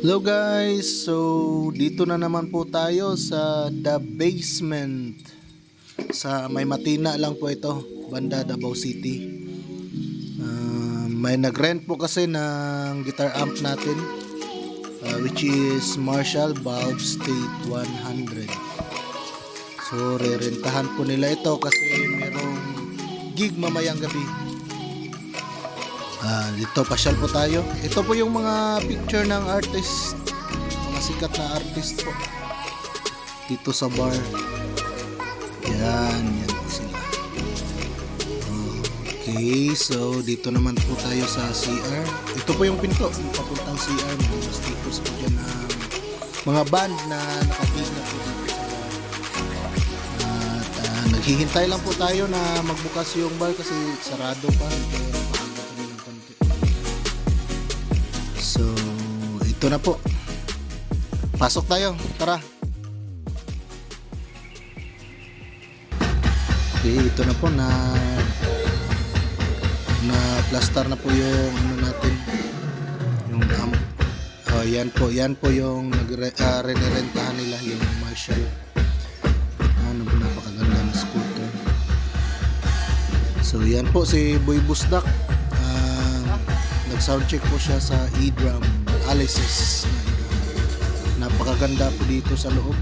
Hello guys, so dito na naman po tayo sa The Basement. Sa May Matina lang po ito, banda Davao City. May nag-rent po kasi ng guitar amp natin, which is Marshall Valve State 100. So rerentahan po nila ito kasi merong gig mamayang gabi. Dito pasyal po tayo. Ito po yung mga picture ng artist, mga sikat na artist po dito sa bar. Yan po sila. Okay, so dito naman po tayo sa CR. Ito po yung pinto, yung papuntang CR. Mga stickers po dyan ng mga band na nakagig na po dito sa bar. At naghihintay lang po tayo na magbukas yung bar kasi sarado pa. So, ito na po. Pasok tayo. Tara. Okay, ito na po na plaster na po yung ano natin. Yung yan po yung re-rentahan nila yung Marshall. Ano po, napakaganda na scooter. So, yan po si Boy Busdak. Nag-soundcheck po siya sa E-drum Alice's. Napakaganda po dito sa loob.